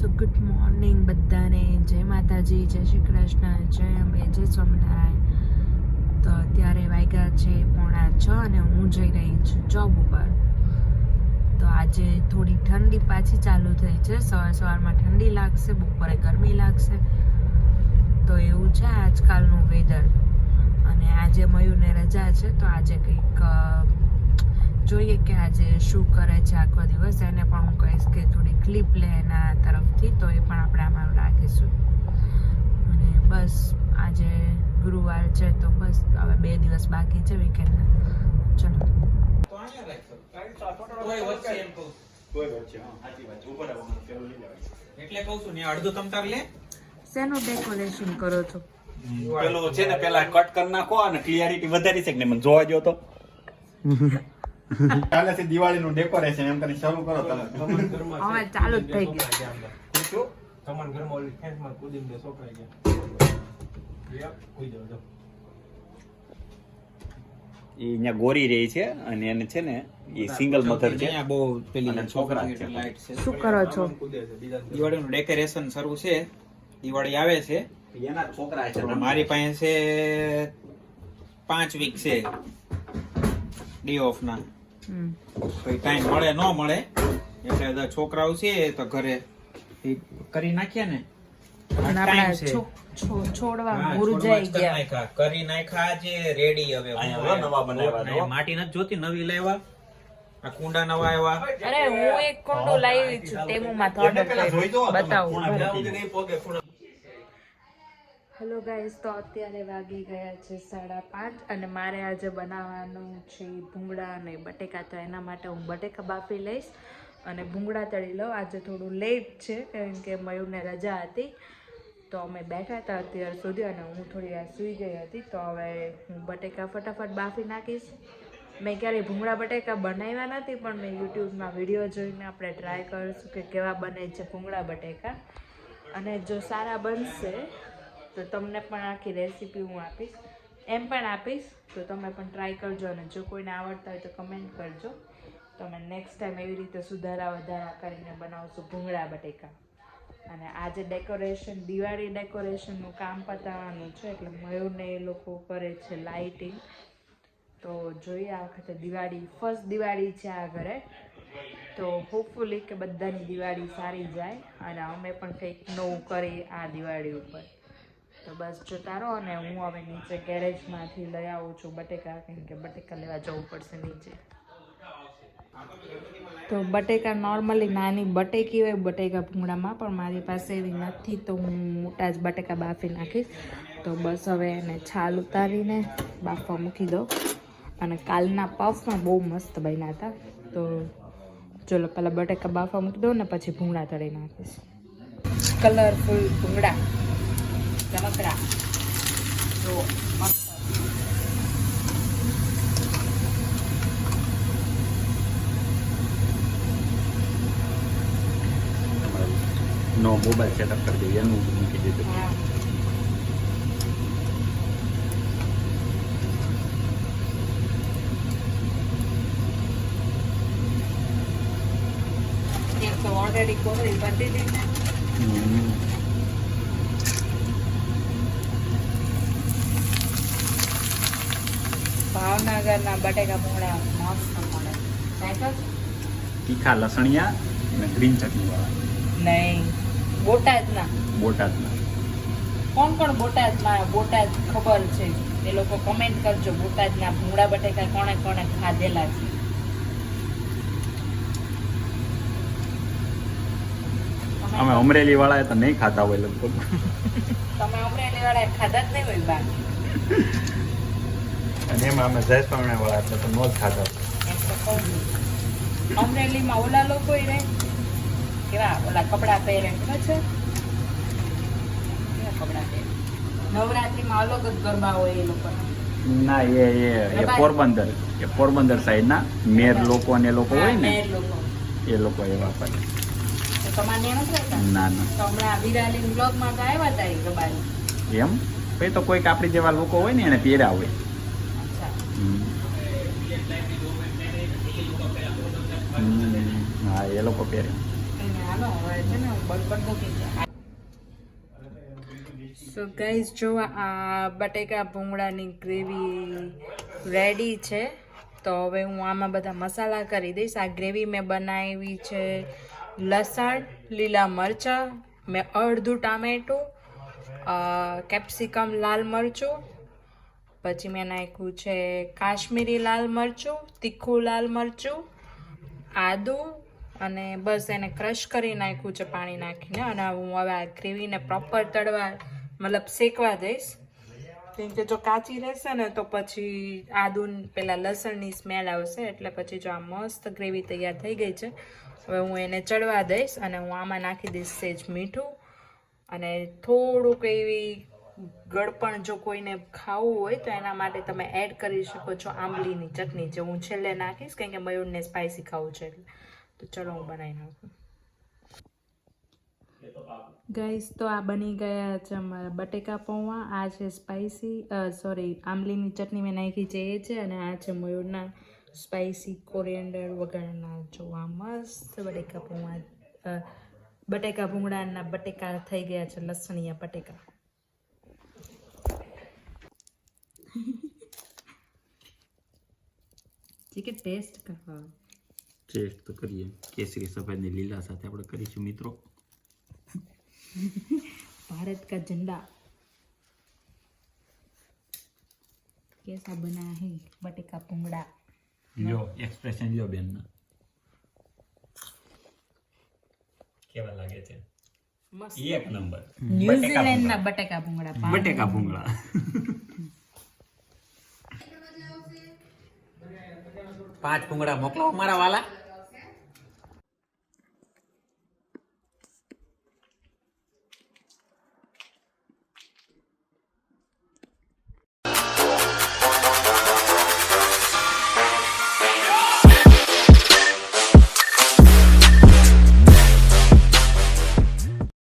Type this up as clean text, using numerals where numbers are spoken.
સો good morning બધાને, જય માતાજી, જય શ્રી કૃષ્ણ, જય અંબે, જય સ્વામિનારાયણ. તો અત્યારે વાગ્યા છે 6:45 અને હું જઈ રહી છું જોબ ઉપર. તો આજે થોડી ઠંડી પાછી ચાલુ થઈ છે. સવારમાં ઠંડી લાગશે, બપોરે ગરમી લાગશે. તો એવું છે આજકાલનું વેધર. અને આજે મયુરને રજા છે, તો આજે કંઈક જોઈએ કે આજે શું કરે છે આખો દિવસ. એને પણ હું કહીશ કે થોડી ક્લિપ લે એના તરફથી, તો એ પણ આપણે આમાં રાખીશું. અને બસ આજે ગુરુવાર છે, તો બસ હવે 2 દિવસ બાકી છે વીકેન્ડના. ચલો એટલે કહું છું ને અડધું તમ તાર લે. શેનું ડેકોરેશન કરો છો? પેલું છે ને પેલા કટ કરી નાખો અને ક્લિયરિટી વધારી છે કે મને જોવા જો તો. કાલેથી દિવાળીનું ડેકોરેશન એમ કરીને શરૂ કરો તમે. હવે ચાલુ જ થઈ ગયું. તમારા ઘરમાં ઓલી ફેન્સમાં કૂદીને બે છોકરા ગયા. કૂદી જાવ. એ અહીંયા ગોરી રહી છે અને એને છે ને એ સિંગલ મધર છે. અહીંયા બહુ પેલી છોકરા છે. શું કરો છો? દિવાળીનું ડેકોરેશન શરૂ છે. દિવાળી આવે છે, એના છોકરા છે. મારી પાસે છે 5 વીક છે ડે ઓફ ના. કોઈ ટાઈમ મળે ન મળે એટલે બધા છોકરાઓ છે તો ઘરે કરી નાખ્યા ને. ટાઈમ છે છોડવા મુરઝાઈ ગયા. કરી નાખ્યા જે રેડી. હવે નવા બનાવ્યા. માટી નથી જોતી, નવી લાવ્યા. આ કુંડા નવા આવ્યા. અરે હું એક કુંડો લાવી છું, તેમાં થોડું બતાવું. હેલો ગાઈસ, તો અત્યારે વાગી ગયા છે 5:30 અને મારે આજે બનાવવાનું છે ભૂંગળા અને બટેકા. તો એના માટે હું બટેકા બાફી લઈશ અને ભૂંગળા તળી લઉં. આજે થોડું લેટ છે કારણ કે મયુરને રજા હતી, તો અમે બેઠા હતા અત્યાર સુધી અને હું થોડી વાર સૂઈ ગઈ હતી. તો હવે હું બટેકા ફટાફટ બાફી નાખીશ. મેં ક્યારેય ભૂંગળા બટેકા બનાવ્યા નથી, પણ મેં યુટ્યુબમાં વિડીયો જોઈને આપણે ટ્રાય કરીશું કે કેવા બને છે ભૂંગળા બટેકા. અને જો સારા બનશે તો તમને પણ આખી રેસીપી હું આપીશ, એમ પણ આપીશ. તો તમે પણ ટ્રાય કરજો અને જો કોઈને આવડતા હોય તો કમેન્ટ કરજો. તો અમે નેક્સ્ટ ટાઈમ એવી રીતે સુધારા વધારા કરીને બનાવશું ભૂંગળા બટેકા. અને આજે ડેકોરેશન, દિવાળી ડેકોરેશનનું કામ પતાવવાનું છે, એટલે મયુરને એ લોકો કરે છે લાઇટિંગ. તો જોઈએ આ વખતે દિવાળી, ફર્સ્ટ દિવાળી છે આ ઘરે, તો હોપફુલી કે બધાની દિવાળી સારી જાય અને અમે પણ કંઈક નવું કરીએ આ દિવાળી ઉપર. તો બસ જોતા રહો. અને હું હવે નીચે ગેરેજમાંથી લઈ આવું છું બટેકા, કેમ કે બટેકા લેવા જવું પડશે નીચે. તો બટેકા નોર્મલી નાની બટેકી હોય બટેકા ભૂંગળામાં, પણ મારી પાસે એવી નથી, તો હું મોટા જ બટેકા બાફી નાખીશ. તો બસ હવે એને છાલ ઉતારીને બાફવા મૂકી દો. અને કાલના પફમાં બહુ મસ્ત બન્યા હતા. તો ચલો પહેલાં બટેકા બાફવા મૂકી દો ને પછી ભૂંગળા તળી નાખીશ. કલરફુલ ભૂંગળા ચમકરા જો મસ્ત. નો મોબાઈલ સેટઅપ કરી દઈએ, એનું મૂકી દીધું. તો ઓલરેડી કોથળી ભરી દીધી. ભાવનગરના બટેકા ભૂંગળા મસ્ત મળે. તીખા લસણિયા અને ગ્રીન ચટણી વાળા. નહીં, બોટાદના. બોટાદના કોણ કોણ બોટાદમાં? બોટાદ ખબર છે એ લોકો કમેન્ટ કરજો. બોટાદના ભૂંગળા બટેકા કોણે કોણે ખાધેલા છે? અમે અમરેલી વાળા તો નહીં ખાતા હોય લગભગ. તમે અમરેલી વાળા ખાધા જ નહીં હોય બા? અને એમાં અમે જયસ્વામિનારાયણ વાળા એટલે તો નો જ ખાતા. એમ તો કહું છું. અમરેલીમાં ઓલા લોકો રહે કેવા, ઓલા કપડાં પહેરે ખબર છે? કેવા કપડાં પહેરે? નવરાત્રીમાં અલગ જ ગરબા હોય એ લોકોના. ના, એ પોરબંદર સાઈડ ના મેર લોકો અને એ લોકો હોય ને, એ લોકો એવા કરે. તમારે ત્યાં નથી રહેતા? ના ના. તો હમણાં વિરાલી બ્લોગમાં તો આવ્યા હતા એ ગરબાની. એમ પછી તો કોઈક આપણી જેવા લોકો હોય ને એને પહેર્યા હોય. અચ્છા. હા, એ લોકો પહેરે. હાલો હવે છે ને બળબડ મૂકી જાય. સો ગાઈઝ જો આ બટેકા ભૂંગળાની ગ્રેવી રેડી છે. તો હવે હું આમાં બધા મસાલા કરી દઈશ. આ ગ્રેવી મેં બનાવી છે લસણ, લીલા મરચાં, મેં અડધું ટામેટું, કેપ્સિકમ લાલ મરચું, પછી મેં નાખ્યું છે કાશ્મીરી લાલ મરચું, તીખું લાલ મરચું, આદું, અને બસ એને ક્રશ કરી નાખ્યું છે પાણી નાખીને. અને હું હવે આ ગ્રેવીને પ્રોપર તળવા મતલબ શેકવા દઈશ. કેમ કે જો કાચી રહેશે ને તો પછી આદુ પેલા લસણની સ્મેલ આવશે. એટલે પછી જો આ મસ્ત ગ્રેવી તૈયાર થઈ ગઈ છે. હવે હું એને ચડવા દઈશ અને હું આમાં નાખી દઈશ સેજ મીઠું અને થોડુંક એવી ગળપણ જો કોઈને ખાવું હોય તો એના માટે તમે એડ કરી શકો છો આંબલીની ચટણી, જે હું છેલ્લે નાખીશ કેમ કે મયુરને સ્પાઇસી ખાવું છે એટલે. તો ચલો હું બનાવી નાખું. ગાઈસ તો આ બની ગયા છે અમારા બટેકા પૌવા. આ છે સ્પાઇસી આંબલીની ચટણી મેં નાખી છે એ છે. અને આ છે મયુરના સ્પાઇસી કોરિએન્ડર વગરના જો આ મસ્ત બટેકા પૌવા, બટેકા ભૂંગળાના બટેકા થઈ ગયા છે, લસણિયા બટેકા. ચિકન ટેસ્ટ કરવા ટેસ્ટ તો કરીએ. કેસરી સફેદ ને લીલા સાથે આપણે કરીશું મિત્રો. भारत का झंडा कैसा बना है बटेका भूंगड़ा. લ્યો એક્સપ્રેશન લ્યો બેન ના કેવા લાગે છે? મસ્ત. એક નંબર. ન્યુઝીલેન્ડ ના બટેકા ભૂંગળા. બટેકા ભૂંગળા. પાંચ ભૂંગળા મોકલાવો મારા વાલા.